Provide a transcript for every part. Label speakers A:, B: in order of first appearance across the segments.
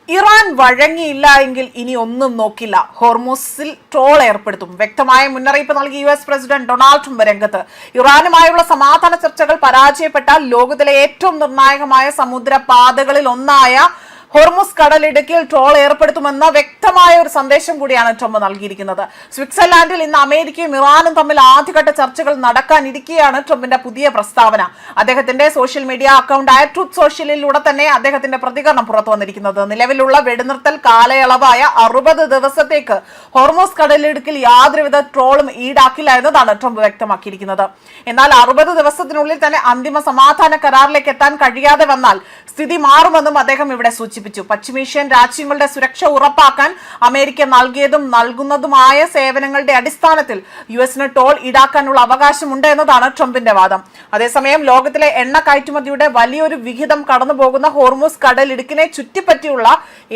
A: Iran വഴങ്ങിയില്ല എങ്കിൽ ഇനി ഒന്നും നോക്കില്ല, ഹോർമൂസിൽ ട്രോൾ ഏർപ്പെടുത്തും. വ്യക്തമായ മുന്നറിയിപ്പ് നൽകി US പ്രസിഡന്റ് ഡൊണാൾഡ് ട്രംപ് രംഗത്ത്. ഇറാനുമായുള്ള സമാധാന ചർച്ചകൾ പരാജയപ്പെട്ടാൽ ലോകത്തിലെ ഏറ്റവും നിർണായകമായ സമുദ്രപാതകളിൽ ഒന്നായ ഹോർമുസ് കടലിടുക്കിൽ ട്രോൾ ഏർപ്പെടുത്തുമെന്ന വ്യക്തമായ ഒരു സന്ദേശം കൂടിയാണ് ട്രംപ് നൽകിയിരിക്കുന്നത്. സ്വിറ്റ്സർലാൻഡിൽ ഇന്ന് അമേരിക്കയും ഇറാനും തമ്മിൽ ആദ്യഘട്ട ചർച്ചകൾ നടക്കാനിരിക്കെയാണ് ട്രംപിന്റെ പുതിയ പ്രസ്താവന. അദ്ദേഹത്തിന്റെ സോഷ്യൽ മീഡിയ അക്കൗണ്ടായ ട്രൂത്ത് സോഷ്യലിലൂടെ തന്നെ അദ്ദേഹത്തിന്റെ പ്രതികരണം പുറത്തു വന്നിരിക്കുന്നത്. നിലവിലുള്ള വെടിനിർത്തൽ കാലയളവായ 60 ദിവസത്തേക്ക് ഹോർമുസ് കടലിടുക്കിൽ യാതൊരുവിധ ട്രോളും ഈടാക്കില്ല എന്നതാണ് ട്രംപ് വ്യക്തമാക്കിയിരിക്കുന്നത്. എന്നാൽ 60 ദിവസത്തിനുള്ളിൽ തന്നെ അന്തിമ സമാധാന കരാറിലേക്ക് എത്താൻ കഴിയാതെ വന്നാൽ സ്ഥിതി മാറുമെന്നും അദ്ദേഹം ഇവിടെ സൂചിപ്പിച്ചു. പശ്ചിമേഷ്യൻ രാജ്യങ്ങളുടെ സുരക്ഷ ഉറപ്പാക്കാൻ അമേരിക്ക നൽകിയതും നൽകുന്നതുമായ സേവനങ്ങളുടെ അടിസ്ഥാനത്തിൽ യുഎസിന് ടോൾ ഈടാക്കാനുള്ള അവകാശമുണ്ട് എന്നതാണ് ട്രംപിന്റെ വാദം. അതേസമയം ലോകത്തിലെ എണ്ണ കയറ്റുമതിയുടെ വലിയൊരു വിഹിതം കടന്നുപോകുന്ന ഹോർമുസ് കടലിടുക്കിനെ ചുറ്റിപ്പറ്റിയുള്ള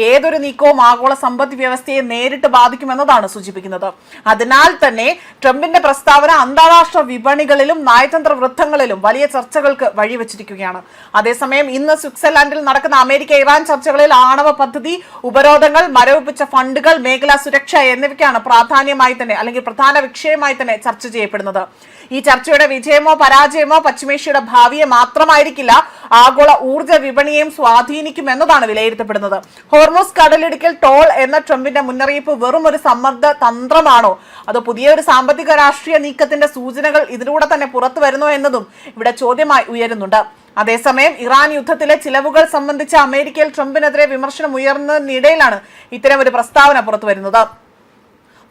A: ഏതൊരു നീക്കവും ആഗോള സമ്പദ് വ്യവസ്ഥയെ നേരിട്ട് ബാധിക്കുമെന്നതാണ് സൂചിപ്പിക്കുന്നത്. അതിനാൽ തന്നെ ട്രംപിന്റെ പ്രസ്താവന അന്താരാഷ്ട്ര വിപണികളിലും നയതന്ത്ര വൃത്തങ്ങളിലും വലിയ ചർച്ചകൾക്ക് വഴിവെച്ചിരിക്കുകയാണ്. അതേസമയം ഇന്ന് സ്വിറ്റ്സർലാൻഡിൽ നടക്കുന്ന അമേരിക്ക ഇറാൻ ചർച്ചകളിൽ ആണവ പദ്ധതി, ഉപരോധങ്ങൾ, മരവിപ്പിച്ച ഫണ്ടുകൾ, മേഖലാ സുരക്ഷ എന്നിവയ്ക്കാണ് പ്രാധാന്യമായി തന്നെ അല്ലെങ്കിൽ പ്രധാന വിഷയമായി തന്നെ ചർച്ച ചെയ്യപ്പെടുന്നത്. ഈ ചർച്ചയുടെ വിജയമോ പരാജയമോ പശ്ചിമേഷ്യയുടെ ഭാവിയെ മാത്രമായിരിക്കില്ല, ആഗോള ഊർജ്ജ വിപണിയെയും സ്വാധീനിക്കുമെന്നതാണ് വിലയിരുത്തപ്പെടുന്നത്. ഹോർമുസ് കടലിടുക്കിൽ ടോൾ എന്ന ട്രംപിന്റെ മുന്നറിയിപ്പ് വെറും ഒരു സമ്മർദ്ദ തന്ത്രമാണോ, അതോ പുതിയൊരു സാമ്പത്തിക രാഷ്ട്രീയ നീക്കത്തിന്റെ സൂചനകൾ ഇതിലൂടെ തന്നെ പുറത്തു വരുന്നോ എന്നതും ഇവിടെ ചോദ്യമായി ഉയരുന്നുണ്ട്. അതേസമയം ഇറാൻ യുദ്ധത്തിലെ ചിലവുകൾ സംബന്ധിച്ച് അമേരിക്കയിൽ ട്രംപിനെതിരെ വിമർശനം ഉയർന്നതിനിടയിലാണ് ഇത്തരം ഒരു പ്രസ്താവന പുറത്തു വരുന്നത്.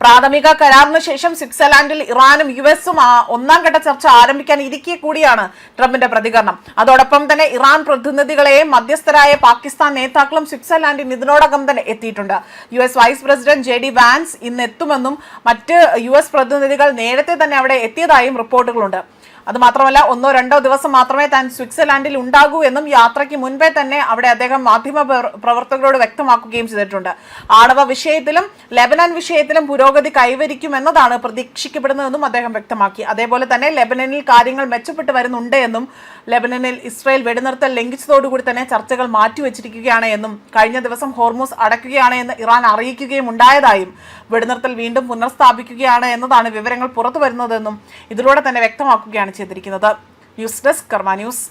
A: പ്രാഥമിക കരാറിന് ശേഷം സ്വിറ്റ്സർലാൻഡിൽ ഇറാനും യുഎസും ഒന്നാം ഘട്ട ചർച്ച ആരംഭിക്കാൻ ഇരിക്കെ കൂടിയാണ് ട്രംപിന്റെ പ്രതികരണം. അതോടൊപ്പം തന്നെ ഇറാൻ പ്രതിനിധികളെയും മധ്യസ്ഥരായ പാകിസ്ഥാൻ നേതാക്കളും സ്വിറ്റ്സർലാൻഡിൽ ഇതിനോടകം തന്നെ എത്തിയിട്ടുണ്ട്. US vice president JD Vance ഇന്ന് എത്തുമെന്നും മറ്റ് US പ്രതിനിധികൾ നേരത്തെ തന്നെ അവിടെ എത്തിയതായും റിപ്പോർട്ടുകളുണ്ട്. അതുമാത്രമല്ല, 1-2 ദിവസം മാത്രമേ താൻ സ്വിറ്റ്സർലാൻഡിൽ ഉണ്ടാകൂ എന്നും യാത്രയ്ക്ക് മുൻപേ തന്നെ അവിടെ അദ്ദേഹം മാധ്യമ പ്രവർത്തകരോട് വ്യക്തമാക്കുകയും ചെയ്തിട്ടുണ്ട്. ആണവ വിഷയത്തിലും ലെബനൻ വിഷയത്തിലും പുരോഗതി കൈവരിക്കുമെന്നതാണ് പ്രതീക്ഷിക്കപ്പെടുന്നതെന്നും അദ്ദേഹം വ്യക്തമാക്കി. അതേപോലെ തന്നെ ലെബനനിൽ കാര്യങ്ങൾ മെച്ചപ്പെട്ടു വരുന്നുണ്ട് എന്നും ലെബനനിൽ ഇസ്രായേൽ വെടിനിർത്തൽ ലംഘിച്ചതോടുകൂടി തന്നെ ചർച്ചകൾ മാറ്റിവെച്ചിരിക്കുകയാണ് എന്നും കഴിഞ്ഞ ദിവസം ഹോർമുസ് അടയ്ക്കുകയാണ് എന്ന് ഇറാൻ അറിയിക്കുകയും ഉണ്ടായതായും വെടിനിർത്തൽ വീണ്ടും പുനഃസ്ഥാപിക്കുകയാണ് എന്നതാണ് വിവരങ്ങൾ പുറത്തു വരുന്നതെന്നും ഇതിലൂടെ തന്നെ വ്യക്തമാക്കുകയാണ് ചെയ്തിരിക്കുന്നത്. ന്യൂസ് ഡെസ്ക് കർമ്മ ന്യൂസ്.